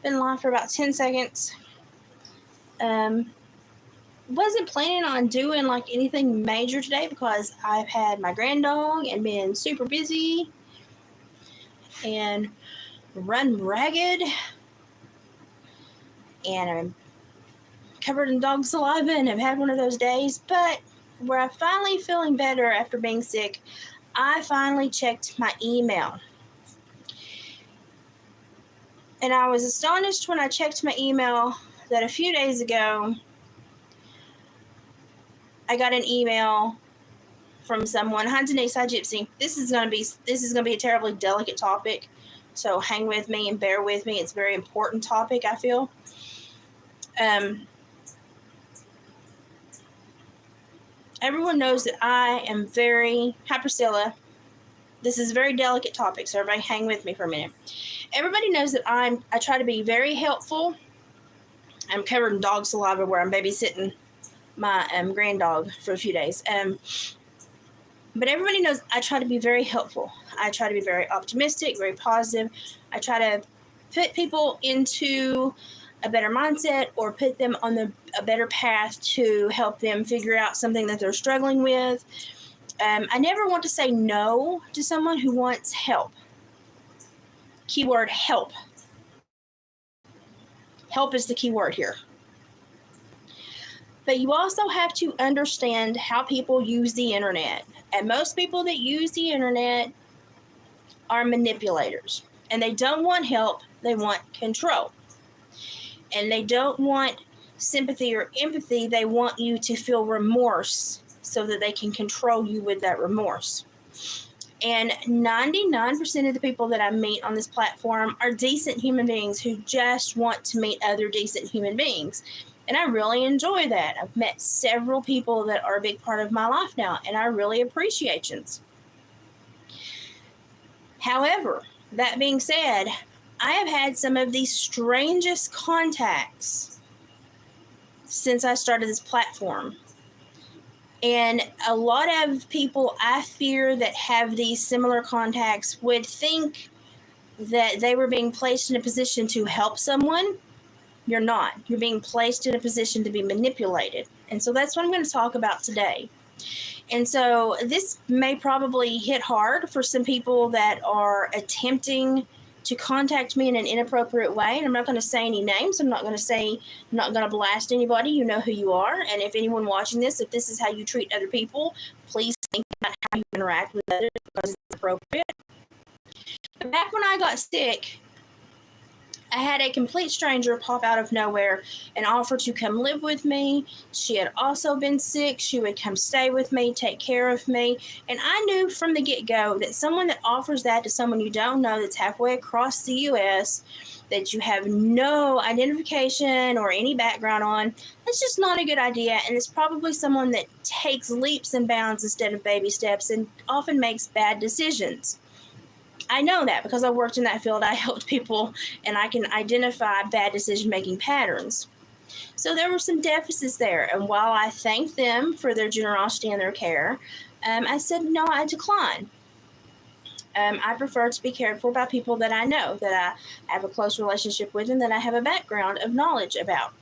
been live for about 10 seconds. Wasn't planning on doing like anything major today because I've had my granddog and been super busy and run ragged, and I'm covered in dog saliva and I've had one of those days. But where I'm finally feeling better after being sick, I finally checked my email. And I was astonished when I checked my email that a few days ago, I got an email from someone. Hi Denise, hi Gypsy. This is gonna be a terribly delicate topic, so hang with me and bear with me. It's a very important topic, I feel. Everyone knows that I am very Priscilla. This is a very delicate topic, so everybody hang with me for a minute. Everybody knows that I try to be very helpful. I'm covered in dog saliva where I'm babysitting my granddog for a few days. But everybody knows I try to be very helpful. I try to be very optimistic, very positive. I try to put people into a better mindset or put them on a better path to help them figure out something that they're struggling with. I never want to say no to someone who wants help. Keyword help. Help is the key word here. But you also have to understand how people use the internet. And most people that use the internet are manipulators. And they don't want help, they want control. And they don't want sympathy or empathy, they want you to feel remorse so that they can control you with that remorse. And 99% of the people that I meet on this platform are decent human beings who just want to meet other decent human beings. And I really enjoy that. I've met several people that are a big part of my life now, and I really appreciate you. However, that being said, I have had some of the strangest contacts since I started this platform. And a lot of people I fear that have these similar contacts would think that they were being placed in a position to help someone. You're not. You're being placed in a position to be manipulated. And so that's what I'm going to talk about today. And so this may probably hit hard for some people that are attempting to contact me in an inappropriate way. And I'm not going to say any names. I'm not going to blast anybody. You know who you are. And if anyone watching this, if this is how you treat other people, please think about how you interact with others because it's appropriate. Back when I got sick, I had a complete stranger pop out of nowhere and offer to come live with me. She had also been sick. She would come stay with me, take care of me. And I knew from the get-go that someone that offers that to someone you don't know that's halfway across the U.S., that you have no identification or any background on, that's just not a good idea. And it's probably someone that takes leaps and bounds instead of baby steps and often makes bad decisions. I know that because I worked in that field. I helped people, and I can identify bad decision-making patterns. So there were some deficits there. And while I thanked them for their generosity and their care, I said, no, I decline. I prefer to be cared for by people that I know, that I have a close relationship with, and that I have a background of knowledge about.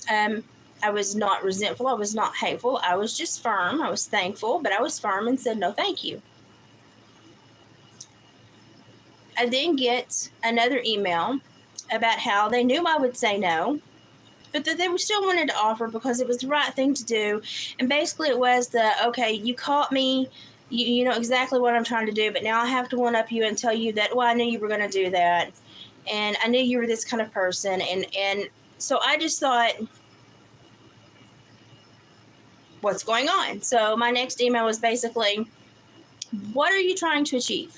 I was not resentful. I was not hateful. I was just firm. I was thankful, but I was firm and said, no, thank you. I then get another email about how they knew I would say no, but that they still wanted to offer because it was the right thing to do. And basically it was okay, you caught me, you know exactly what I'm trying to do, but now I have to one-up you and tell you that, well, I knew you were going to do that, and I knew you were this kind of person. And so I just thought, what's going on? So my next email was basically, what are you trying to achieve?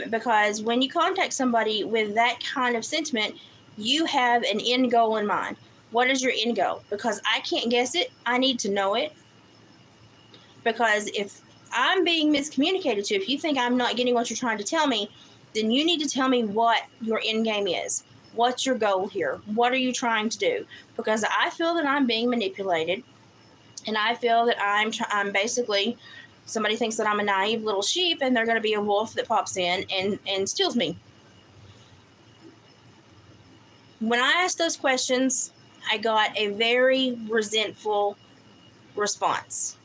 Because when you contact somebody with that kind of sentiment, you have an end goal in mind. What is your end goal? Because I can't guess it. I need to know it. Because if I'm being miscommunicated to, if you think I'm not getting what you're trying to tell me, then you need to tell me what your end game is. What's your goal here? What are you trying to do? Because I feel that I'm being manipulated, and I feel that I'm basically Somebody thinks that I'm a naive little sheep, and they're going to be a wolf that pops in and steals me. When I asked those questions, I got a very resentful response.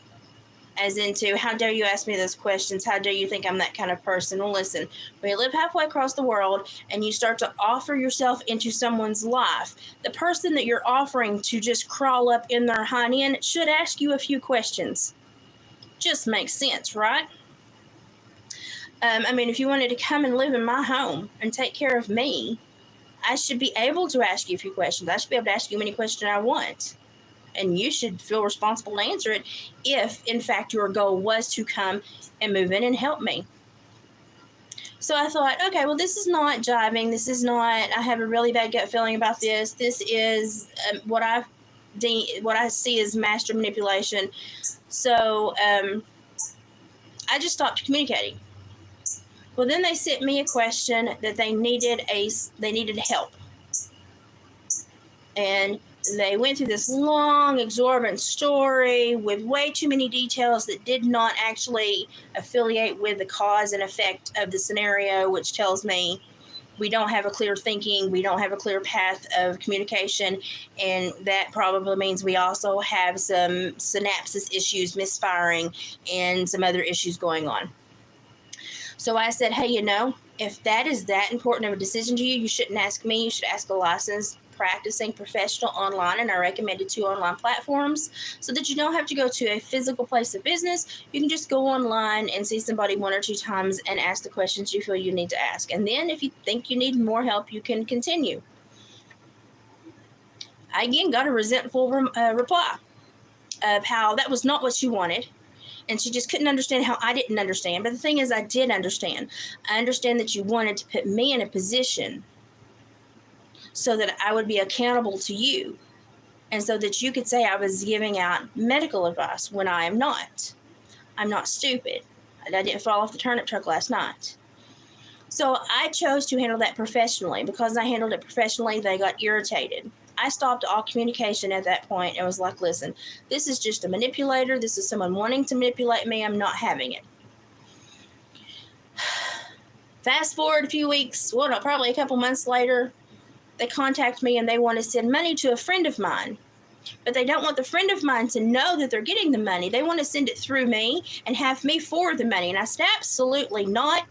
As into, how dare you ask me those questions? How dare you think I'm that kind of person? Well, listen, when you live halfway across the world and you start to offer yourself into someone's life, the person that you're offering to just crawl up in their hind end should ask you a few questions. Just makes sense, right? I mean, if you wanted to come and live in my home and take care of me, I should be able to ask you a few questions. I should be able to ask you any question I want. And you should feel responsible to answer it if, in fact, your goal was to come and move in and help me. So I thought, okay, well, this is not jiving. This is not, I have a really bad gut feeling about this. This is what I see as master manipulation. So I just stopped communicating. Well, then they sent me a question that they needed help. And they went through this long, exorbitant story with way too many details that did not actually affiliate with the cause and effect of the scenario, which tells me we don't have a clear thinking, we don't have a clear path of communication, and that probably means we also have some synapses issues, misfiring, and some other issues going on. So I said, hey, if that is that important of a decision to you, you shouldn't ask me, you should ask a licensed practicing professional online, and I recommended 2 online platforms so that you don't have to go to a physical place of business. You can just go online and see somebody 1 or 2 times and ask the questions you feel you need to ask. And then if you think you need more help, you can continue. I again got a resentful reply of how that was not what she wanted. And she just couldn't understand how I didn't understand. But the thing is, I did understand. I understand that you wanted to put me in a position so that I would be accountable to you, and so that you could say I was giving out medical advice when I am not. I'm not stupid. I didn't fall off the turnip truck last night. So I chose to handle that professionally. Because I handled it professionally, they got irritated. I stopped all communication at that point and was like, listen, this is just a manipulator. This is someone wanting to manipulate me. I'm not having it. Fast forward a few weeks, probably a couple months later, they contact me and they want to send money to a friend of mine. But they don't want the friend of mine to know that they're getting the money. They want to send it through me and have me forward the money. And I said, absolutely not.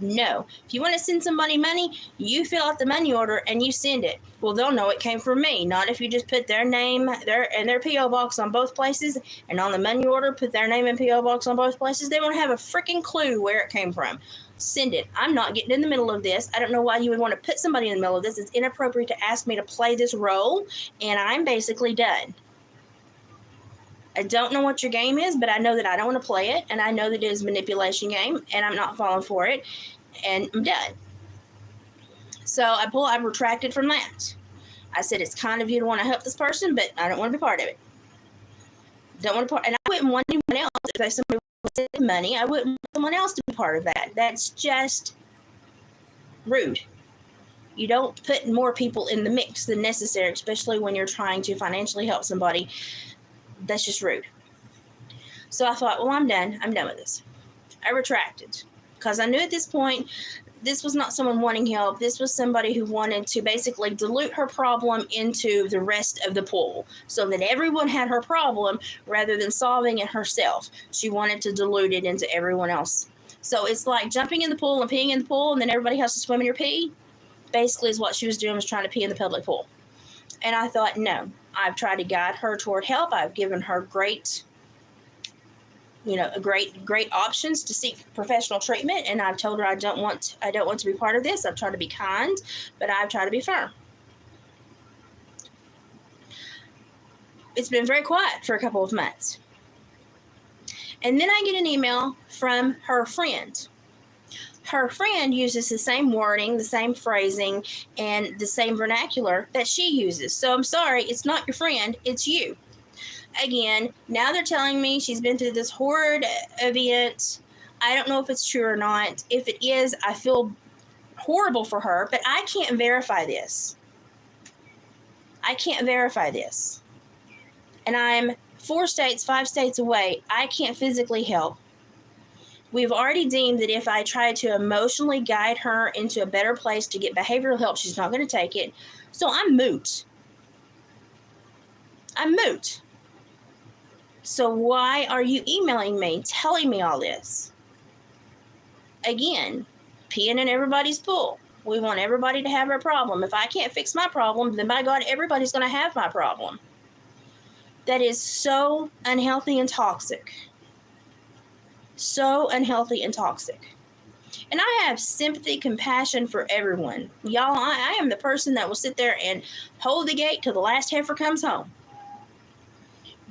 No. If you want to send somebody money, you fill out the money order and you send it. Well, they'll know it came from me. Not if you just put their name and their P.O. box on both places, and on the money order, put their name and P.O. box on both places. They won't have a freaking clue where it came from. Send it. I'm not getting in the middle of this. I don't know why you would want to put somebody in the middle of this. It's inappropriate to ask me to play this role, and I'm basically done. I don't know what your game is, but I know that I don't want to play it, and I know that it is a manipulation game, and I'm not falling for it, and I'm done. So I retracted from that. I said, it's kind of you to want to help this person, but I don't want to be part of it. And I wouldn't want anyone else, if somebody wanted money, I wouldn't want someone else to be part of that. That's just rude. You don't put more people in the mix than necessary, especially when you're trying to financially help somebody. That's just rude. So I thought, well, I'm done. I'm done with this. I retracted because I knew at this point this was not someone wanting help. This was somebody who wanted to basically dilute her problem into the rest of the pool so that everyone had her problem rather than solving it herself. She wanted to dilute it into everyone else. So it's like jumping in the pool and peeing in the pool, and then everybody has to swim in your pee. Basically is what she was doing, was trying to pee in the public pool. And I thought, no, I've tried to guide her toward help. I've given her great options to seek professional treatment, and I've told her I don't want to be part of this. I've tried to be kind, but I've tried to be firm. It's been very quiet for a couple of months. And then I get an email from her friend. Her friend uses the same wording, the same phrasing, and the same vernacular that she uses. So I'm sorry, it's not your friend, it's you. Again, now they're telling me she's been through this horrid event. I don't know if it's true or not. If it is, I feel horrible for her, but I can't verify this. I can't verify this. And I'm 4 states, 5 states away. I can't physically help. We've already deemed that if I try to emotionally guide her into a better place to get behavioral help, she's not going to take it. So I'm moot. I'm moot. So why are you emailing me, telling me all this? Again, peeing in everybody's pool. We want everybody to have a problem. If I can't fix my problem, then by God, everybody's going to have my problem. That is so unhealthy and toxic. So unhealthy and toxic. And I have sympathy, compassion for everyone. Y'all, I am the person that will sit there and hold the gate till the last heifer comes home.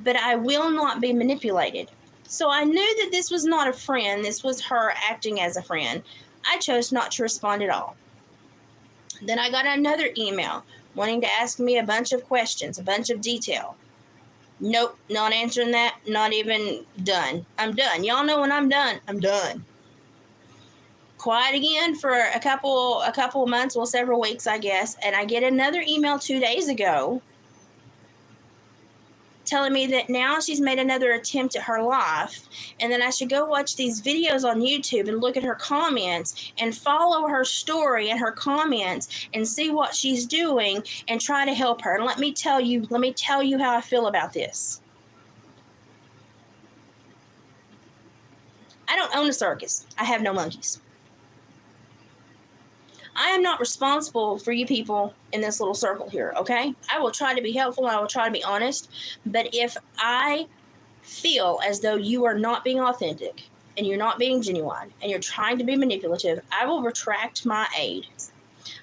But I will not be manipulated. So I knew that this was not a friend. This was her acting as a friend. I chose not to respond at all. Then I got another email wanting to ask me a bunch of questions, a bunch of detail. Nope, not answering that, not even done. I'm done. Y'all know when I'm done, I'm done. Quiet again for a couple months, well, several weeks, I guess. And I get another email 2 days ago telling me that now she's made another attempt at her life, and then I should go watch these videos on YouTube and look at her comments and follow her story and her comments and see what she's doing and try to help her. And let me tell you how I feel about this. I don't own a circus. I have no monkeys. I am not responsible for you people in this little circle here, okay? I will try to be helpful. I will try to be honest. But if I feel as though you are not being authentic and you're not being genuine and you're trying to be manipulative, I will retract my aid.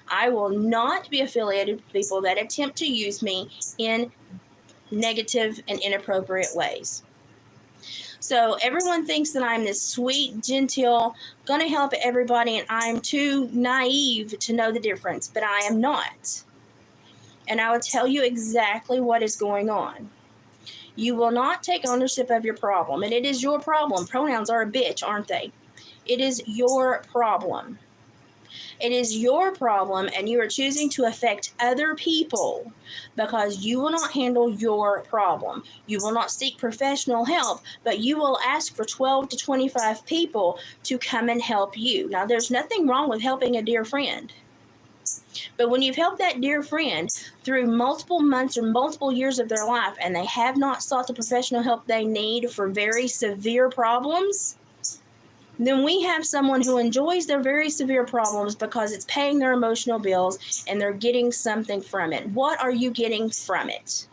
I will not be affiliated with people that attempt to use me in negative and inappropriate ways. So everyone thinks that I'm this sweet, genteel, going to help everybody, and I'm too naive to know the difference, but I am not. And I will tell you exactly what is going on. You will not take ownership of your problem, and it is your problem. Pronouns are a bitch, aren't they? It is your problem. It is your problem, and you are choosing to affect other people because you will not handle your problem. You will not seek professional help, but you will ask for 12 to 25 people to come and help you. Now, there's nothing wrong with helping a dear friend. But when you've helped that dear friend through multiple months or multiple years of their life and they have not sought the professional help they need for very severe problems, then we have someone who enjoys their very severe problems because it's paying their emotional bills and they're getting something from it. What are you getting from it?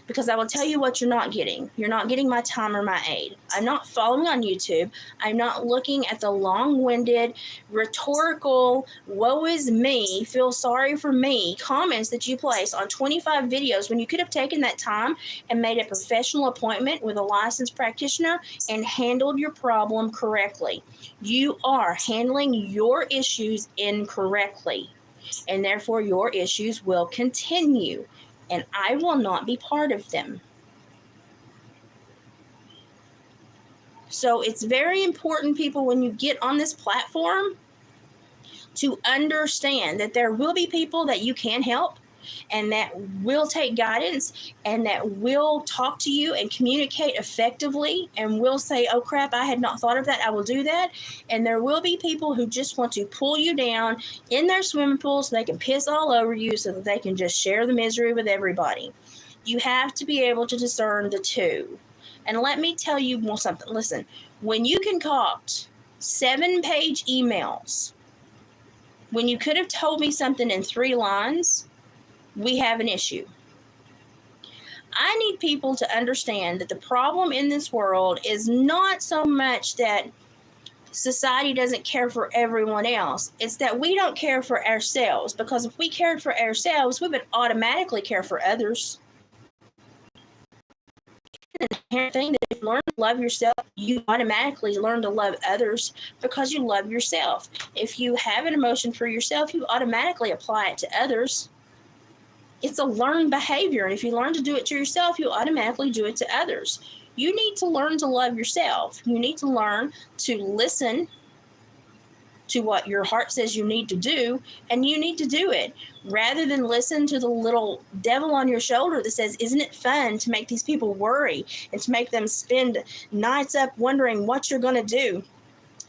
Because I will tell you what you're not getting. You're not getting my time or my aid. I'm not following on YouTube. I'm not looking at the long-winded, rhetorical, woe is me, feel sorry for me comments that you place on 25 videos when you could have taken that time and made a professional appointment with a licensed practitioner and handled your problem correctly. You are handling your issues incorrectly, and therefore your issues will continue. And I will not be part of them. So it's very important, people, when you get on this platform, to understand that there will be people that you can help and that will take guidance and that will talk to you and communicate effectively and will say, oh crap, I had not thought of that, I will do that. And there will be people who just want to pull you down in their swimming pool so they can piss all over you so that they can just share the misery with everybody. You have to be able to discern the two. And let me tell you something. Listen, when you concoct 7-page emails, when you could have told me something in 3 lines, we have an issue. I need people to understand that the problem in this world is not so much that society doesn't care for everyone else. It's that we don't care for ourselves, because if we cared for ourselves, we would automatically care for others. It's an inherent thing that if you learn to love yourself, you automatically learn to love others because you love yourself. If you have an emotion for yourself, you automatically apply it to others. It's a learned behavior, and if you learn to do it to yourself, you automatically do it to others. You need to learn to love yourself. You need to learn to listen to what your heart says you need to do, and you need to do it, rather than listen to the little devil on your shoulder that says, isn't it fun to make these people worry and to make them spend nights up wondering what you're going to do,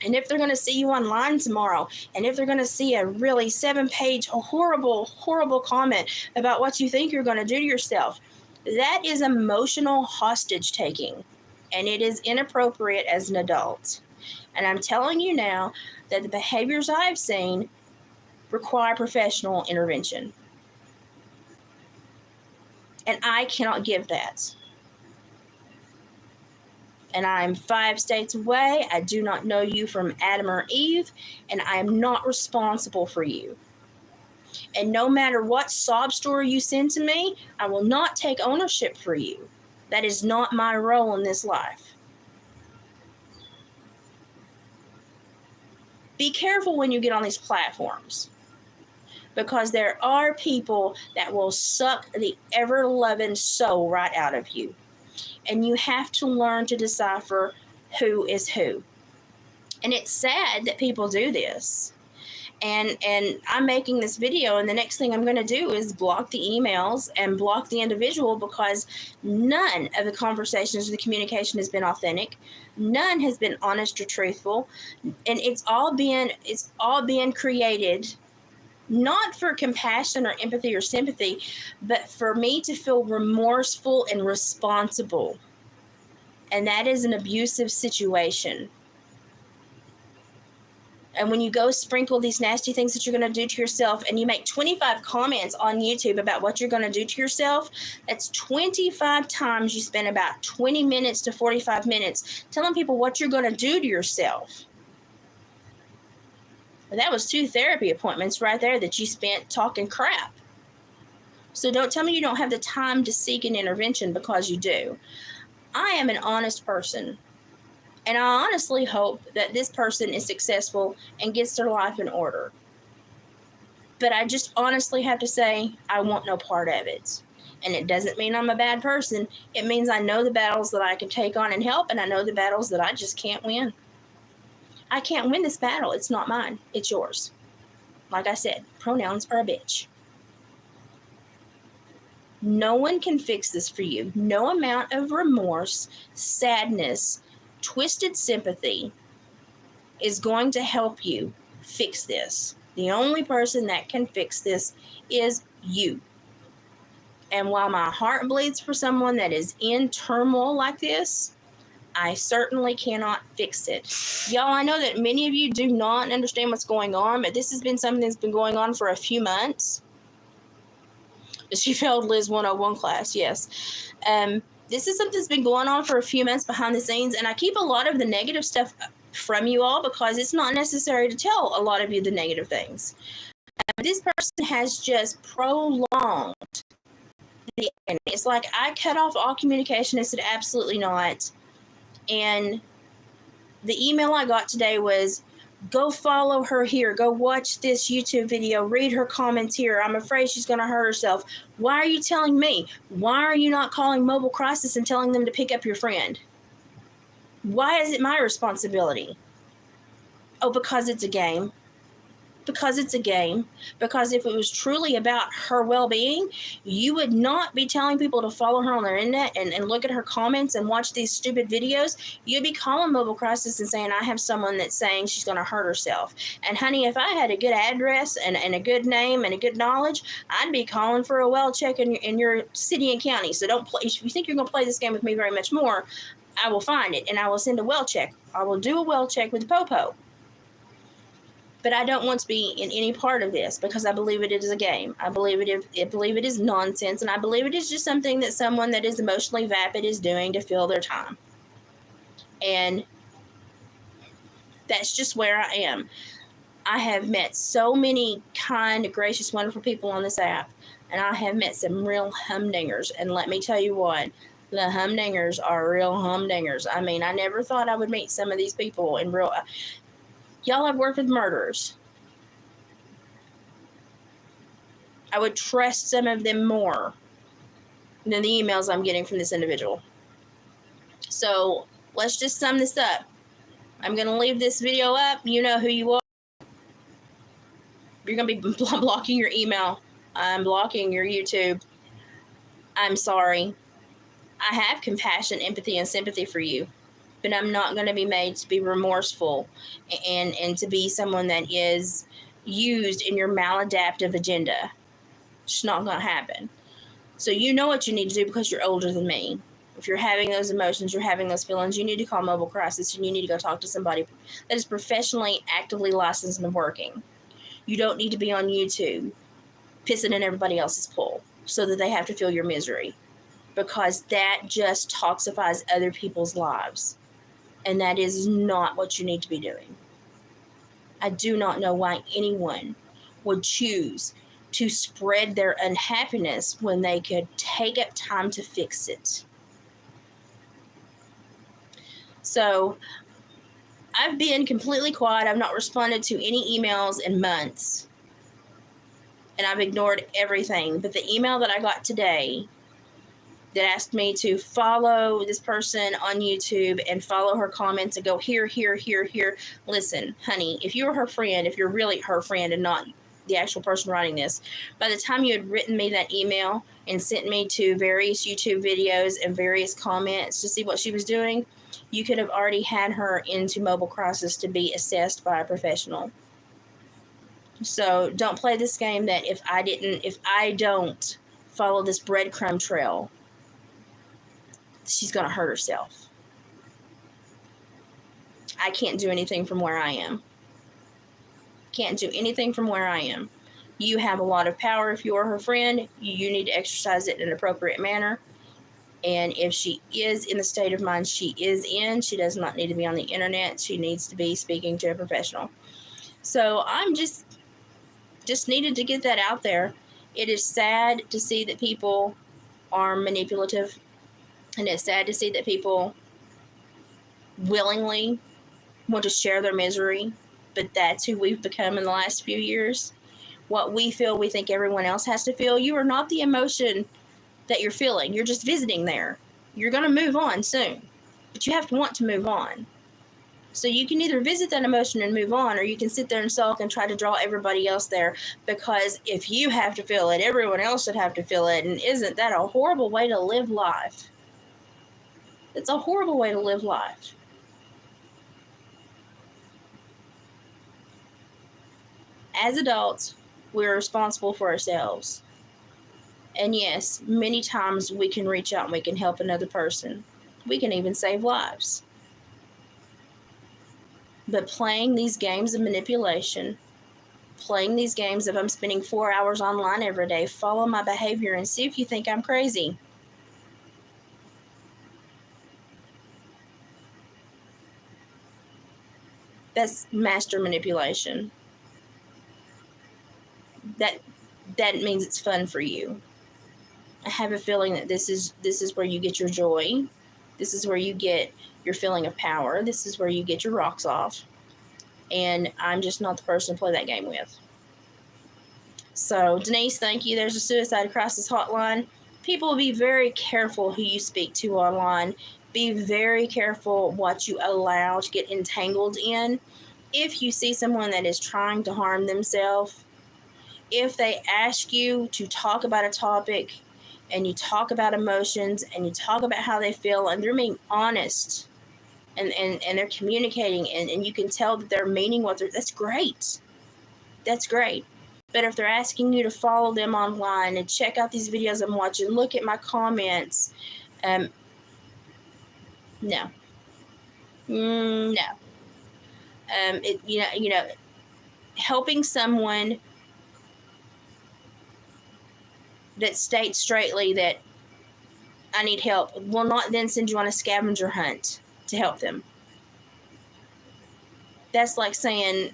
and if they're going to see you online tomorrow, and if they're going to see a really 7-page horrible comment about what you think you're going to do to yourself. That is emotional hostage taking, and it is inappropriate as an adult. And I'm telling you now that the behaviors I've seen require professional intervention. And I cannot give that. And I'm 5 states away. I do not know you from Adam or Eve, and I am not responsible for you. And no matter what sob story you send to me, I will not take ownership for you. That is not my role in this life. Be careful when you get on these platforms, because there are people that will suck the ever-loving soul right out of you. And you have to learn to decipher who is who. And it's sad that people do this. And I'm making this video, and the next thing I'm going to do is block the emails and block the individual, because none of the conversations or the communication has been authentic. None has been honest or truthful. And it's all been created not for compassion or empathy or sympathy, but for me to feel remorseful and responsible. And that is an abusive situation. And when you go sprinkle these nasty things that you're going to do to yourself, and you make 25 comments on YouTube about what you're going to do to yourself, that's 25 times you spend about 20 minutes to 45 minutes telling people what you're going to do to yourself. That was 2 therapy appointments right there that you spent talking crap. So don't tell me you don't have the time to seek an intervention, because you do. I am an honest person. And I honestly hope that this person is successful and gets their life in order. But I just honestly have to say, I want no part of it. And it doesn't mean I'm a bad person. It means I know the battles that I can take on and help, and I know the battles that I just can't win. I can't win this battle. It's not mine. It's yours. Like I said, pronouns are a bitch. No one can fix this for you. No amount of remorse, sadness, twisted sympathy is going to help you fix this. The only person that can fix this is you. And while my heart bleeds for someone that is in turmoil like this, I certainly cannot fix it. Y'all, I know that many of you do not understand what's going on, but this has been something that's been going on for a few months. She failed Liz 101 class, yes. This is something that's been going on for a few months behind the scenes, and I keep a lot of the negative stuff from you all because it's not necessary to tell a lot of you the negative things. This person has just prolonged the end. It's like I cut off all communication. I said absolutely not. And the email I got today was, go follow her here. Go watch this YouTube video. Read her comments here. I'm afraid she's going to hurt herself. Why are you telling me? Why are you not calling Mobile Crisis and telling them to pick up your friend? Why is it my responsibility? Oh, because it's a game. Because it's a game. Because if it was truly about her well-being, you would not be telling people to follow her on their internet and look at her comments and watch these stupid videos. You'd be calling Mobile Crisis and saying, I have someone that's saying she's going to hurt herself. And honey, if I had a good address and a good name and a good knowledge, I'd be calling for a well check in your city and county. So don't play. If you think you're going to play this game with me very much more, I will find it and I will send a well check. I will do a well check with the popo. But I don't want to be in any part of this because I believe it is a game. I believe it is nonsense, and I believe it is just something that someone that is emotionally vapid is doing to fill their time. And that's just where I am. I have met so many kind, gracious, wonderful people on this app, and I have met some real humdingers. And let me tell you what, the humdingers are real humdingers. I mean, I never thought I would meet some of these people in real. Y'all, I've worked with murderers. I would trust some of them more than the emails I'm getting from this individual. So let's just sum this up. I'm going to leave this video up. You know who you are. You're going to be blocking your email. I'm blocking your YouTube. I'm sorry. I have compassion, empathy, and sympathy for you, but I'm not going to be made to be remorseful and to be someone that is used in your maladaptive agenda. It's not going to happen. So you know what you need to do because you're older than me. If you're having those emotions, you're having those feelings, you need to call mobile crisis and you need to go talk to somebody that is professionally, actively licensed and working. You don't need to be on YouTube pissing in everybody else's pool so that they have to feel your misery, because that just toxifies other people's lives. And that is not what you need to be doing. I do not know why anyone would choose to spread their unhappiness when they could take up time to fix it. So I've been completely quiet. I've not responded to any emails in months. And I've ignored everything. But the email that I got today that asked me to follow this person on YouTube and follow her comments and go here, here, here, here. Listen, honey, if you're her friend, if you're really her friend and not the actual person writing this, by the time you had written me that email and sent me to various YouTube videos and various comments to see what she was doing, you could have already had her into mobile crisis to be assessed by a professional. So don't play this game that if I don't follow this breadcrumb trail, she's going to hurt herself. I can't do anything from where I am. Can't do anything from where I am. You have a lot of power if you're her friend. You need to exercise it in an appropriate manner. And if she is in the state of mind she is in, she does not need to be on the internet. She needs to be speaking to a professional. So I'm just needed to get that out there. It is sad to see that people are manipulative. And it's sad to see that people willingly want to share their misery. But that's who we've become in the last few years. What we feel, we think everyone else has to feel. You are not the emotion that you're feeling. You're just visiting there. You're going to move on soon. But you have to want to move on. So you can either visit that emotion and move on, or you can sit there and sulk and try to draw everybody else there, because if you have to feel it, everyone else should have to feel it. And isn't that a horrible way to live life? It's a horrible way to live life. As adults, we're responsible for ourselves. And yes, many times we can reach out and we can help another person. We can even save lives. But playing these games of manipulation, playing these games of I'm spending 4 hours online every day, follow my behavior and see if you think I'm crazy. That's master manipulation. That means it's fun for you. I have a feeling that this is where you get your joy. This is where you get your feeling of power. This is where you get your rocks off. And I'm just not the person to play that game with. So, Denise, thank you. There's a suicide crisis hotline. People, be very careful who you speak to online. Be very careful what you allow to get entangled in. If you see someone that is trying to harm themselves, if they ask you to talk about a topic and you talk about emotions and you talk about how they feel and they're being honest and they're communicating and you can tell that they're meaning what they're, that's great. That's great. But if they're asking you to follow them online and check out these videos I'm watching, look at my comments, no. Helping someone that states straightly that I need help will not then send you on a scavenger hunt to help them. That's like saying,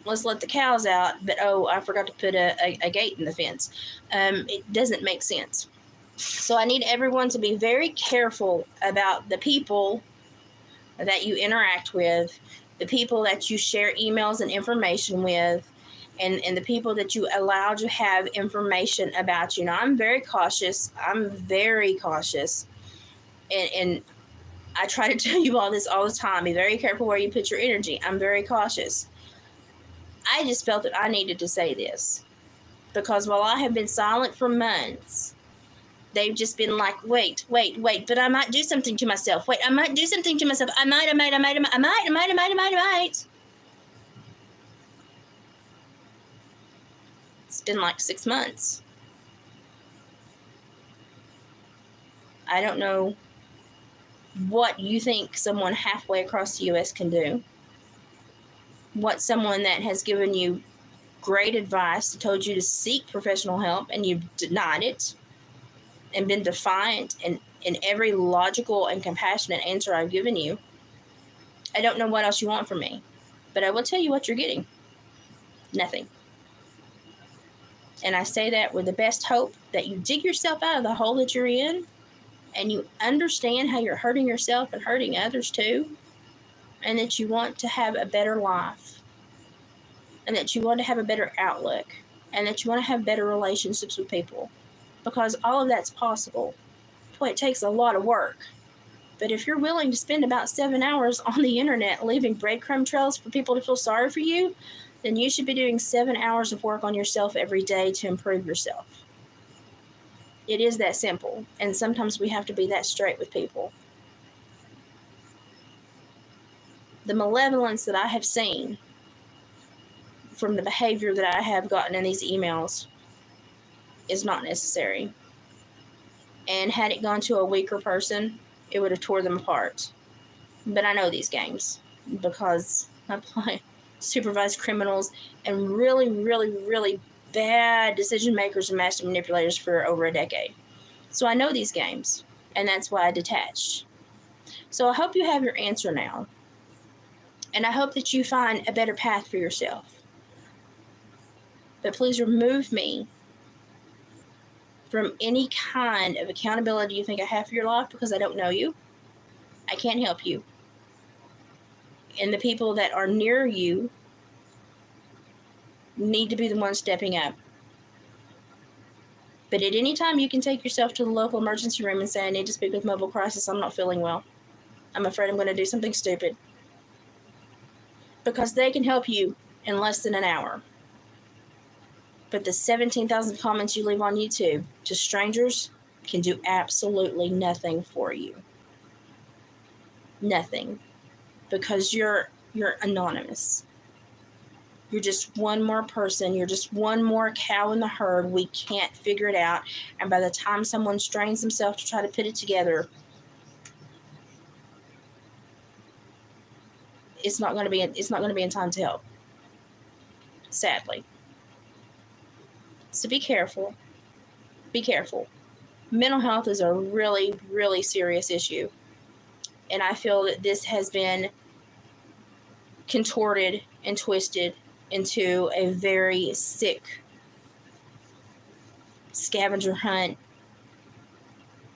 let's let the cows out, but oh, I forgot to put a gate in the fence. It doesn't make sense. So I need everyone to be very careful about the people that you interact with, the people that you share emails and information with, and the people that you allow to have information about you. Now, I'm very cautious. And I try to tell you all this all the time. Be very careful where you put your energy. I'm very cautious. I just felt that I needed to say this. Because while I have been silent for months, they've just been like, wait, but I might do something to myself. Wait, I might do something to myself. I might. It's been like 6 months. I don't know what you think someone halfway across the U.S. can do. What someone that has given you great advice, told you to seek professional help, and you've denied it and been defiant in every logical and compassionate answer I've given you. I don't know what else you want from me, but I will tell you what you're getting. Nothing. And I say that with the best hope that you dig yourself out of the hole that you're in and you understand how you're hurting yourself and hurting others too, and that you want to have a better life, and that you want to have a better outlook, and that you want to have better relationships with people, because all of that's possible. Boy, it takes a lot of work. But if you're willing to spend about 7 hours on the internet leaving breadcrumb trails for people to feel sorry for you, then you should be doing 7 hours of work on yourself every day to improve yourself. It is that simple, and sometimes we have to be that straight with people. The malevolence that I have seen from the behavior that I have gotten in these emails is not necessary. And had it gone to a weaker person, it would have tore them apart. But I know these games because I play supervised criminals and really, really, really bad decision makers and master manipulators for over a decade. So I know these games, and that's why I detached. So I hope you have your answer now. And I hope that you find a better path for yourself. But please remove me from any kind of accountability you think I have for your life, because I don't know you. I can't help you. And the people that are near you need to be the ones stepping up. But at any time, you can take yourself to the local emergency room and say, I need to speak with mobile crisis. I'm not feeling well. I'm afraid I'm going to do something stupid. Because they can help you in less than an hour. But the 17,000 comments you leave on YouTube to strangers can do absolutely nothing for you. Nothing. Because you're anonymous. You're just one more person. You're just one more cow in the herd. We can't figure it out. And by the time someone strains themselves to try to put it together, it's not going to be in time to help. Sadly. So be careful. Be careful. Mental health is a really, really serious issue. And I feel that this has been contorted and twisted into a very sick scavenger hunt,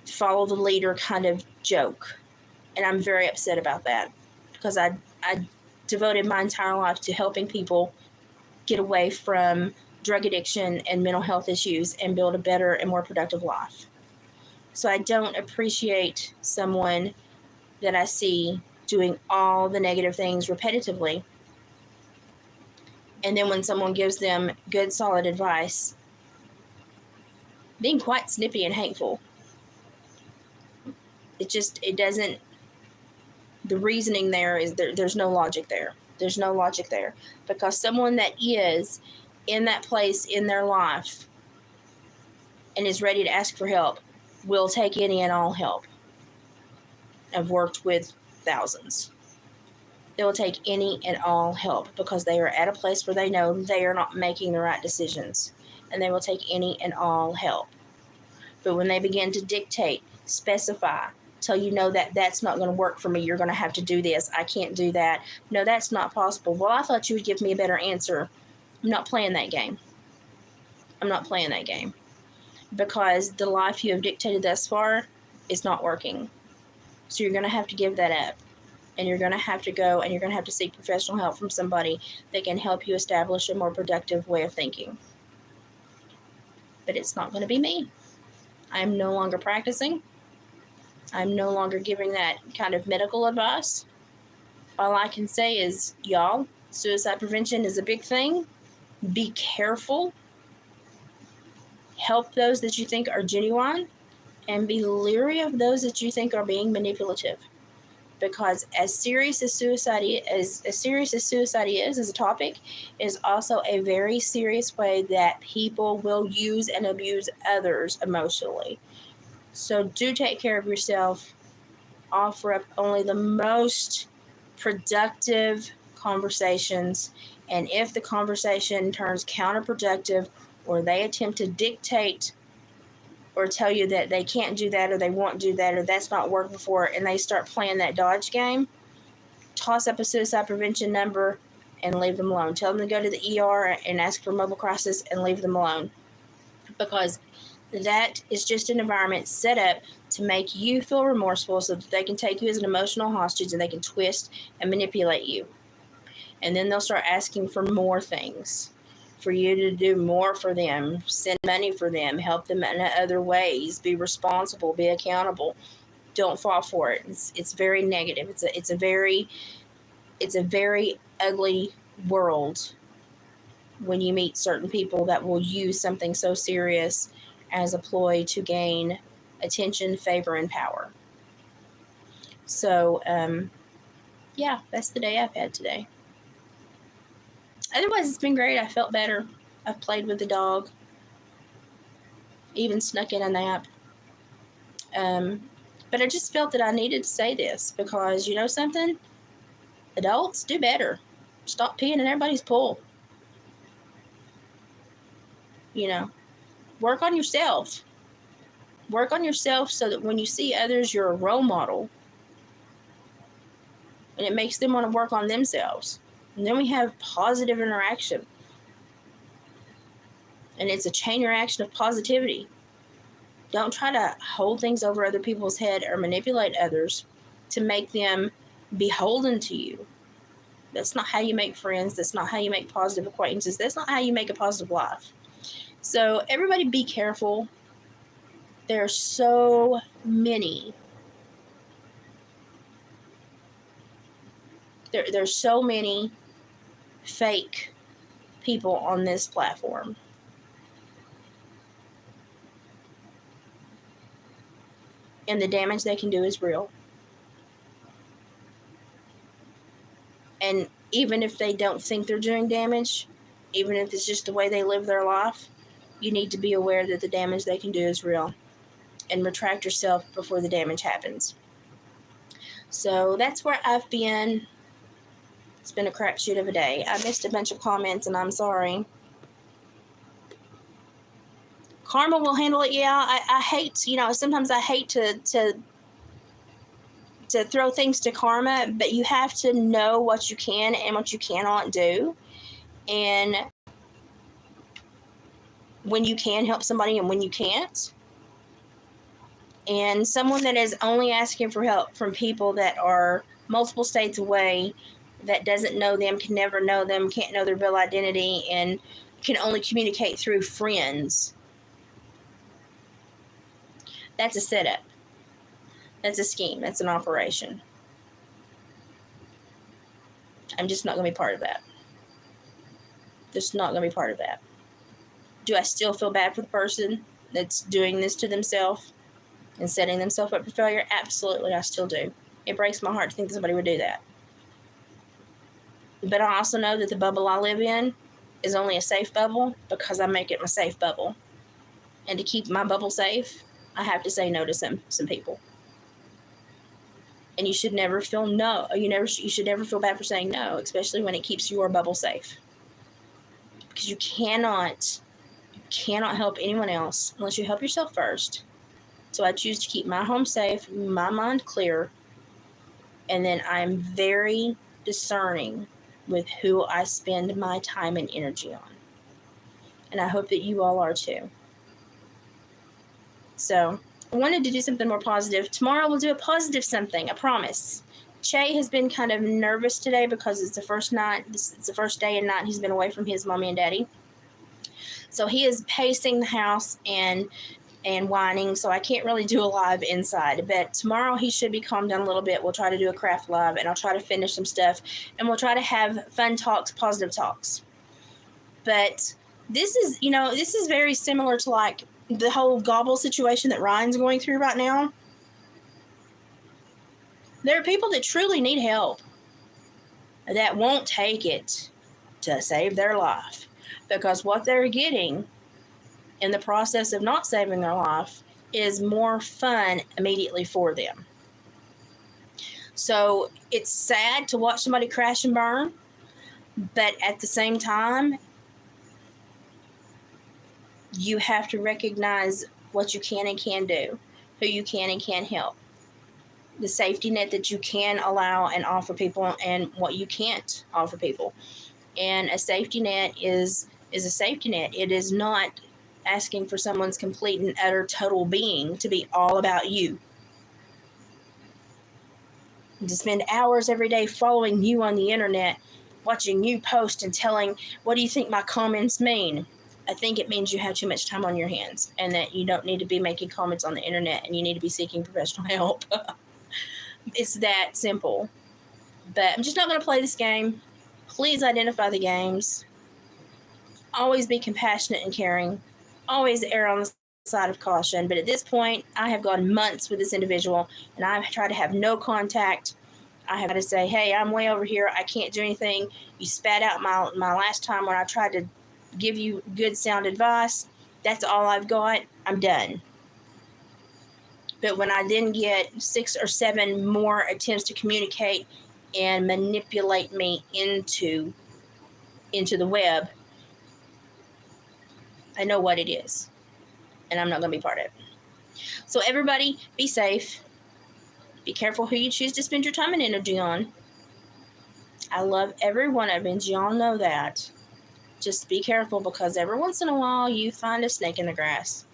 follow the leader kind of joke. And I'm very upset about that, because I devoted my entire life to helping people get away from drug addiction and mental health issues and build a better and more productive life. So I don't appreciate someone that I see doing all the negative things repetitively. And then when someone gives them good, solid advice, being quite snippy and hateful. It doesn't, the reasoning there is there's no logic there. There's no logic there. Because someone that is in that place in their life and is ready to ask for help will take any and all help. I've worked with thousands. They will take any and all help because they are at a place where they know they are not making the right decisions, and they will take any and all help. But when they begin to dictate, specify, tell you, no, that's not going to work for me, you're going to have to do this, I can't do that, no, that's not possible, well, I thought you would give me a better answer. I'm not playing that game. I'm not playing that game. Because the life you have dictated thus far is not working. So you're going to have to give that up. And you're going to have to go and you're going to have to seek professional help from somebody that can help you establish a more productive way of thinking. But it's not going to be me. I'm no longer practicing. I'm no longer giving that kind of medical advice. All I can say is, y'all, Suicide prevention is a big thing. Be careful. Help those that you think are genuine, and be leery of those that you think are being manipulative. Because as serious as suicide is as a topic, is also a very serious way that people will use and abuse others emotionally. So do take care of yourself. Offer up only the most productive conversations, and if the conversation turns counterproductive, or they attempt to dictate or tell you that they can't do that, or they won't do that, or that's not working for it, and they start playing that dodge game, toss up a suicide prevention number and leave them alone. Tell them to go to the ER and ask for mobile crisis and leave them alone. Because that is just an environment set up to make you feel remorseful so that they can take you as an emotional hostage, and they can twist and manipulate you. And then they'll start asking for more things, for you to do more for them, send money for them, help them in other ways, be responsible, be accountable. Don't fall for it. It's very negative. It's a very ugly world when you meet certain people that will use something so serious as a ploy to gain attention, favor, and power. So, yeah, that's the day I've had today. Otherwise, it's been great. I felt better. I've played with the dog. Even snuck in a nap. But I just felt that I needed to say this because, you know something? Adults, do better. Stop peeing in everybody's pool. You know, work on yourself. Work on yourself so that when you see others, you're a role model. And it makes them want to work on themselves. And then we have positive interaction. And it's a chain reaction of positivity. Don't try to hold things over other people's head or manipulate others to make them beholden to you. That's not how you make friends. That's not how you make positive acquaintances. That's not how you make a positive life. So everybody be careful. There are so many. There's so many fake people on this platform. And the damage they can do is real. And even if they don't think they're doing damage, even if it's just the way they live their life, you need to be aware that the damage they can do is real. And retract yourself before the damage happens. So that's where I've been. It's been a crapshoot of a day. I missed a bunch of comments, and I'm sorry. Karma will handle it. Yeah, I hate, sometimes I hate to throw things to karma, but you have to know what you can and what you cannot do. And when you can help somebody and when you can't. And someone that is only asking for help from people that are multiple states away, that doesn't know them, can never know them, can't know their real identity, and can only communicate through friends. That's a setup. That's a scheme. That's an operation. I'm just not going to be part of that. Just not going to be part of that. Do I still feel bad for the person that's doing this to themselves and setting themselves up for failure? Absolutely, I still do. It breaks my heart to think that somebody would do that. But I also know that the bubble I live in is only a safe bubble because I make it my safe bubble. And to keep my bubble safe, I have to say no to some people. And you should never feel no. You should never feel bad for saying no, especially when it keeps your bubble safe. Because you cannot help anyone else unless you help yourself first. So I choose to keep my home safe, my mind clear, and then I'm very discerning with who I spend my time and energy on. And I hope that you all are too. So I wanted to do something more positive. Tomorrow we'll do a positive something, I promise. Che has been kind of nervous today because it's the first day and night he's been away from his mommy and daddy. So he is pacing the house and and whining, so I can't really do a live inside. But tomorrow he should be calmed down a little bit. We'll try to do a craft live, and I'll try to finish some stuff, and we'll try to have fun talks, positive talks. But this is very similar to like the whole gobble situation that Ryan's going through right now. There are people that truly need help that won't take it to save their life, because what they're getting in the process of not saving their life is more fun immediately for them. So it's sad to watch somebody crash and burn, but at the same time, you have to recognize what you can and can't do, who you can and can't help, the safety net that you can allow and offer people, and what you can't offer people. And a safety net is a safety net. It is not asking for someone's complete and utter total being to be all about you. And to spend hours every day following you on the internet, watching you post and telling, what do you think my comments mean? I think it means you have too much time on your hands, and that you don't need to be making comments on the internet, and you need to be seeking professional help. It's that simple. But I'm just not going to play this game. Please identify the games. Always be compassionate and caring. Always err on the side of caution. But at this point, I have gone months with this individual, and I've tried to have no contact. I have to say, hey, I'm way over here. I can't do anything. You spat out my last time when I tried to give you good sound advice. That's all I've got. I'm done. But when I then get 6 or 7 more attempts to communicate and manipulate me into the web, I know what it is, and I'm not going to be part of it. So everybody, be safe. Be careful who you choose to spend your time and energy on. I love every one of you, y'all know that. Just be careful, because every once in a while you find a snake in the grass.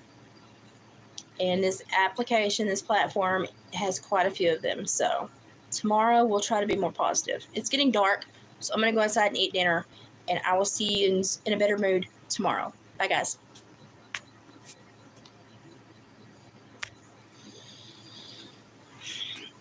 And this application, this platform, has quite a few of them. So tomorrow we'll try to be more positive. It's getting dark, so I'm going to go inside and eat dinner, and I will see you in a better mood tomorrow. Bye, guys.